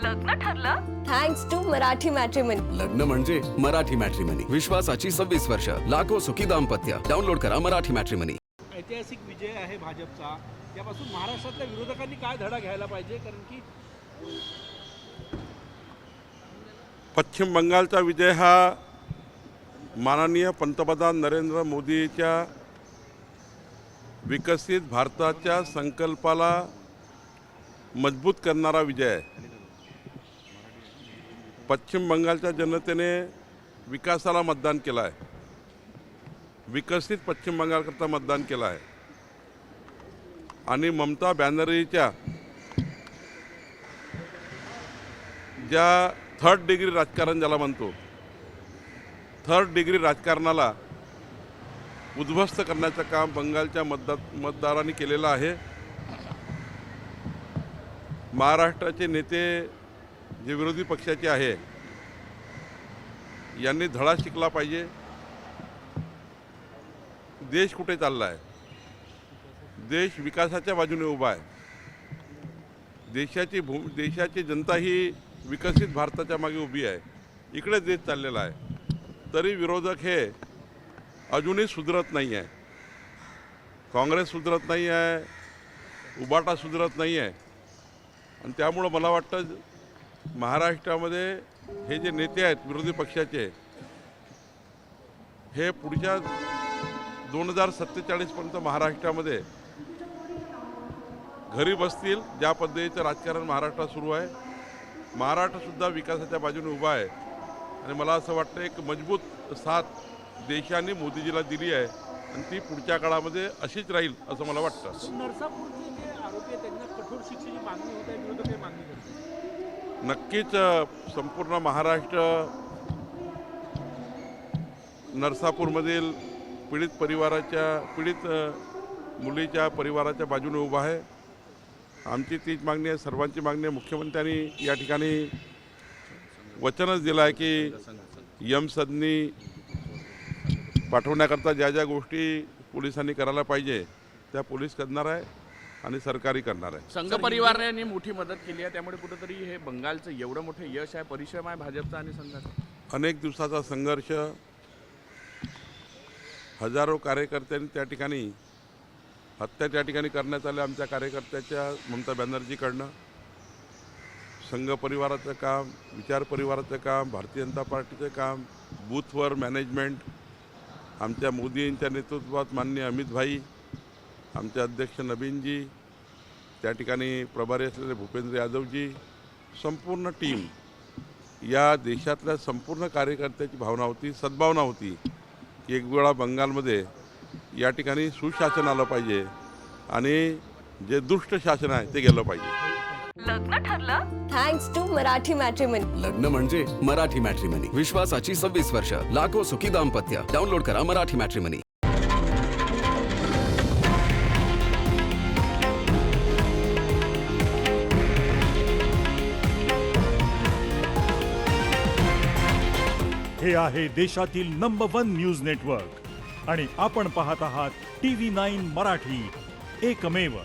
लग्न ठरलं thanks to Marathi matrimony. लग्न म्हणजे मराठी मॅट्रिमनी. विश्वासाची 26 वर्ष. लाखो सुखी दाम्पत्य. डाउनलोड करा मराठी मॅट्रिमनी. ऐतिहासिक विजय आहे भाजपचा. त्यापासून महाराष्ट्रातल्या विरोधकांनी काय धडा घ्यायला पाहिजे? कारण की पश्चिम बंगालचा विजय हा माननीय पंतप्रधान नरेंद्र मोदीच्या विकसित भारताच्या संकल्पाला मजबूत करणारा विजय आहे. पश्चिम बंगालच्या जनतेने विकासाला मतदान केलं आहे. विकसित पश्चिम बंगालकरता मतदान केलं आहे. आणि ममता बॅनर्जीच्या ज्या थर्ड डिग्री राजकारण ज्याला म्हणतो, थर्ड डिग्री राजकारणाला उद्ध्वस्त करण्याचं काम बंगालच्या मतदारांनी केलेलं आहे. महाराष्ट्राचे नेते जे विरोधी पक्षाचे आहे यांनी धडा शिकला पाहिजे. देश कुठे चालला आहे? देश विकासाच्या बाजूने उभा आहे. देशाची जनता ही विकसित भारताच्या मागे उभी आहे. इकडे देश चाललेला आहे. तरी विरोधक हे अजूनही सुधरत नाही आहे. काँग्रेस सुधरत नाही आहे, उबाटा सुधरत नाही आहे. आणि त्यामुळं मला वाटतं महाराष्ट्रामध्ये हे जे नेते आहेत विरोधी पक्षाचे, हे पुढच्या 2047पर्यंत महाराष्ट्रामध्ये घरी बसतील. ज्या पद्धतीचं राजकारण महाराष्ट्रात सुरू आहे, महाराष्ट्रसुद्धा विकासाच्या बाजूने उभा आहे. आणि मला असं वाटतं एक मजबूत साथ देशाने मोदीजीला दिली आहे आणि ती पुढच्या काळामध्ये अशीच राहील असं मला वाटतं. नरसापूरचे जे आरोपी आहेत त्यांना कठोर शिक्षेची मागणी होत आहे, विरोधक हे मागणी करतात. नक्कीच संपूर्ण महाराष्ट्र नरसापूरमधील पीडित मुलीच्या परिवाराच्या बाजूने उभा आहे. आमची तीच मागणी आहे, सर्वांची मागणी आहे. मुख्यमंत्र्यांनी या ठिकाणी वचनच दिलं आहे की यमसदनी पाठवण्याकरता ज्या ज्या गोष्टी पोलिसांनी करायला पाहिजे त्या पोलीस करणार आहे आणि सरकारी करणार आहे. संघ परिवाराने मोठी मदत केली आहे. त्यामुळे कुठेतरी हे बंगालचं एवढं मोठं यश आहे, परिश्रम आहे भाजपचा आणि संघाचा. अनेक दिवसाचा संघर्ष, हजारो कार्यकर्त्यांनी त्या ठिकाणी हत्या त्या ठिकाणी करण्यात आल्या आमच्या कार्यकर्त्याच्या ममता बॅनर्जीकडनं. संघ परिवाराचं काम, विचार परिवाराचं काम, भारतीय जनता पार्टीचं काम, बूथवर मॅनेजमेंट, आमच्या मोदींच्या नेतृत्वात माननीय अमित भाई, आमचे अध्यक्ष नवीनजी, त्या ठिकाणी प्रभारी असलेले भूपेंद्र यादवजी, संपूर्ण टीम, या देशातल्या संपूर्ण कार्यकर्त्याची भावना होती, सद्भावना होती की एक वेळा बंगालमध्ये या ठिकाणी सुशासन आलं पाहिजे आणि जे दुष्ट शासन आहे ते गेलं पाहिजे. लग्न ठरलं थँक्स टू मराठी मॅट्रिमनी. लग्न म्हणजे मराठी मॅट्रिमनी. विश्वासाची 26 वर्ष. लाखो सुखी दाम्पत्य. डाउनलोड करा मराठी मॅट्रिमनी. हे आहे देशातील नंबर 1 न्यूज नेटवर्क आणि आपण पाहत आहात TV9 मराठी, एकमेव.